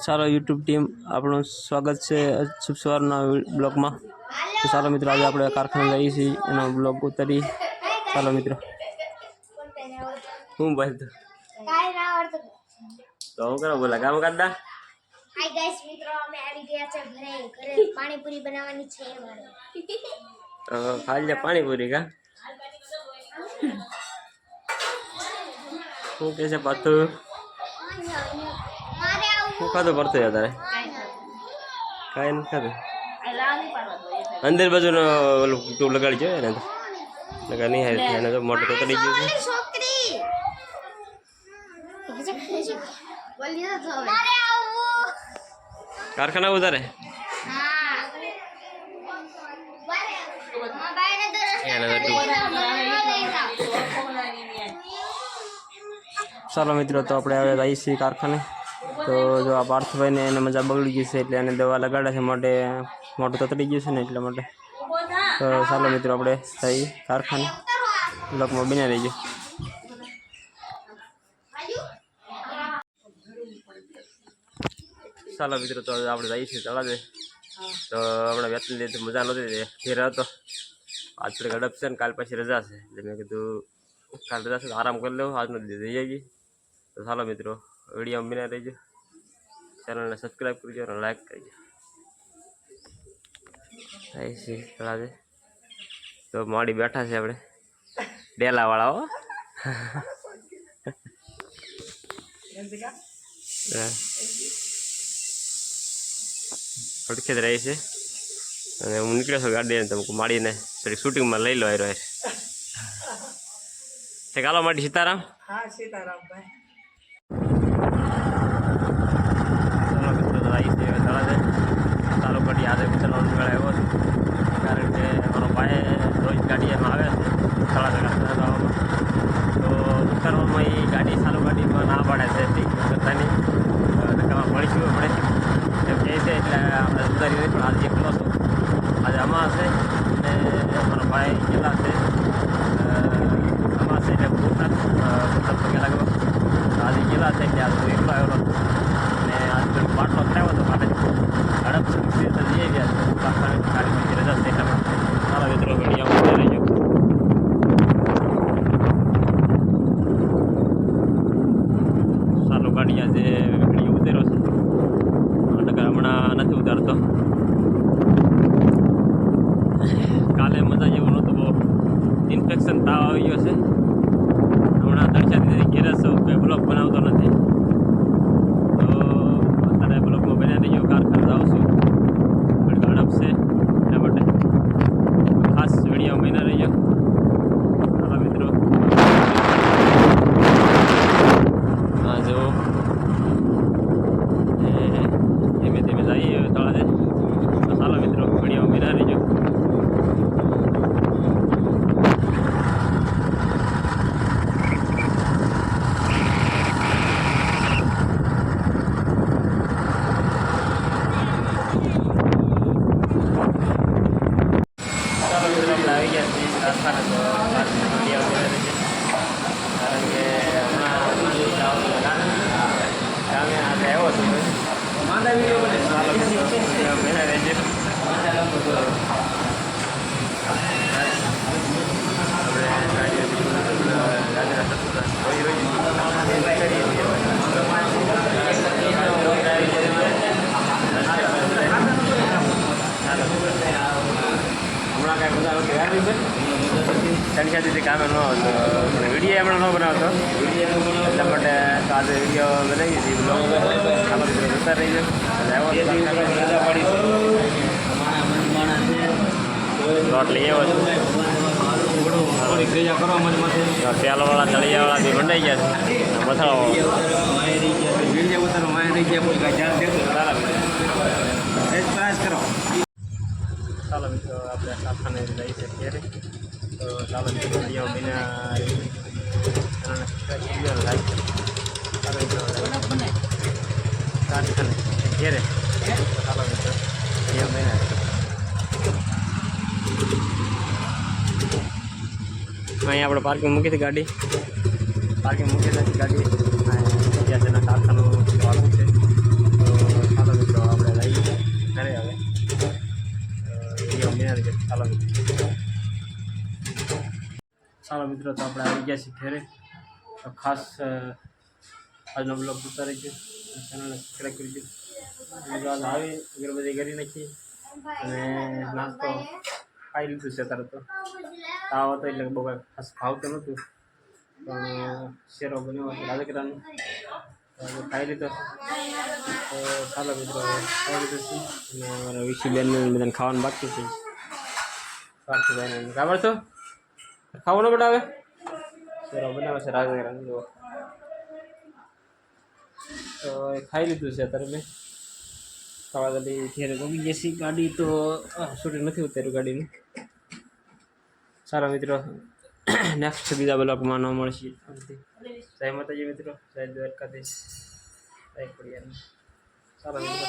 ચાલો YouTube team આપણું સ્વાગત છે શુભ સવારના બ્લોગમાં. તો ચાલો મિત્રો આજે આપણે કારખાને જઈએ છીએ એનો બ્લોગ ઉતારી. ચાલો મિત્રો હું ભાઈ તો હું કરો બોલા કામ કરતા. હાય ગાઈસ મિત્રો અમે આવી ગયા છે ઘરે પાણીપુરી બનાવવાની છે મારે. ખાઈ લે પાણીપુરી કા શું કે છે પાછું શું ખાધું પડતું તારે કાંઈ નથી ખાધું. અંદર બાજુ ઓલું ટ્યુબ લગાડી જોઈએ ને લગા નહીં હારી એને તો મોટું તો કરી ગયું છે. કારખાના ઉતારે ચાલો મિત્રો તો આપણે હવે જઈએ છીએ કારખાને. તો જો આ પાર્થભાઈને એને મજા બગડી ગઈ છે એટલે એને દવા લગાડે છે માટે મોટું તતડી ગયું છે ને એટલા માટે. તો ચાલો મિત્રો આપણે જઈએ કારખાને. બ્લોકમાં બની રહીજો. ચાલો મિત્રો તો આપણે જઈએ છીએ તળાવે. તો આપણે વેતન લીધે મજા નહોતી ઘેર હતો. આજ થોડી ગડપ છે ને કાલ પછી રજા છે એટલે મેં કીધું કાલ રજા છે તો આરામ કરી લેવું આજનો દીધું જઈ આવી. તો ચાલો મિત્રો વિડીયો બના રહીજો. ચેનલને સબસ્ક્રાઈબ કરજો અને લાઈક કરજો. આવી છે તળાવે તો મોડી બેઠા છે આપણે ડેલાવાળા હો. અડખે જ રહી છે અને હું નીકળ્યો છું ગાડી તમે માડીને થોડી શૂટિંગમાં લઈ લો આવ્યો છે. કાલો માટી સીતારામ. હા સીતારામ ભાઈ. ચાલો ગાડી આજે ઉતરવાનો મેળ આવ્યો છે કારણ કે મારો ભાઈ રોજ ગાડી એમાં આવે છે તળાવે તો ઉતરવામાં એ ગાડી ચાલુ ગાડીમાં ના પાડે છે ઠીક કરતાની નકામાં ભણીશું પડે એમ કહે છે એટલે આપણે ઉતારી નહીં પણ આજે એકલો છું. આજે આમાં હશે અને મારો ભાઈ ગયેલા છે આમાં છે એટલે ભૂતનાથ પગે લાગવા આજે ગયેલા છે એટલે આજે એકલો આવેલો અને આજે થોડું પાટલો કરાવ્યો હતો માટે હડપ જઈ ગયા ગાડી રજા છે એટલા માટે. સારા મિત્રો ઘડી આવું રહી ગયો. સારું ગાડી આજે ઘડી ઉતર્યો છે હમણાં નથી ઉતારતો. કાલે મજા જેવું નહોતું બહુ ઇન્ફેક્શન તાવ આવી ગયો છે. હમણાં 3-4 દિવસથી ઘેર છું કોઈ બ્લોગ બનાવતો નથી તો અત્યારે બ્લોગમાં બનાવી ગયો કારખાને જાઉં છું થોડી ઝડપ છે એના માટે ખાસ વિડીયો મહિના રહી ગયો. ચાલો મિત્રો હા જો ધીમે ધીમે જઈએ તળાવે. તો ચાલો મિત્રો વિડીયો મહિના રહી ગયો. આવી ગયા છીએ કારખાને તો વિડીયો મહિના રહી છે કારણ કે હમણાં ગામે આજે આવ્યો છું ચાલો વિડીયો મહિના રહી છે. હમણાં કાંઈ બધા સંખ્યાથી કામે ન આવતો વિડીયો હમણાં ન બનાવતો એટલા માટે આજે વિડીયો બનાવી હતી બ્લોગ જતા રહી લોટ લઈ આવ્યો છું. તેલવાળા તળિયાવાળા બી મંડાઈ ગયા છે મસાલો ચાલો મિત્રો આપણે કારખાને જઈએ છીએ અત્યારે. તો ચાલો મિત્રો વિડીયો મહિના ચાલો મિત્રો કારખાને ઘેરે. ચાલો મિત્રો વિડીયો મહિના અહીંયા આપણે પાર્કિંગ મૂકી હતી ગાડી પાર્કિંગ મૂકી નથી ગાડી ત્યાં તેના કારખાનું વાળું છે. તો ચાલો મિત્રો, તો આપણે આવી ગયા છીએ ઘરે. તો ખાસ આજનો બ્લોગ જોતા રહીજો, ચેનલને સબસ્ક્રાઈબ કરજો. આજ આવી અગરબત્તી કરી નાખી અને નાસ્તો ખાઈ લીધું છે. અત્યારે તો તાવ હતો એટલે બહુ કાંઈ ખાસ ભાવતું નહોતું, પણ શેરો બન્યો હતો રાજગરાનો, ખાઈ લીધો છે. તો ચાલો મિત્રો, ખાઈ લીધું છે અને અમારા વિશીબેન બધાને ખાવાનું બાકી છે. પાર્થભાઈને ખબર તો ખાવાનો બનાવે શેરો બનાવે છે રાજગરાનો. જો તો એ ખાઈ લીધું છે. અત્યારે મેં ખાવા ગાડી ઘેરે ગમી જશે. ગાડી તો શૂટિંગ નથી ઉતાર્યું ગાડીનું. સારા મિત્રો, નેક્સ્ટ બીજા બ્લોગમાં ન મળશે. જય માતાજી મિત્રો, જય દ્વારકાધીશ, જય ખોડિયાર. સારા મિત્રો.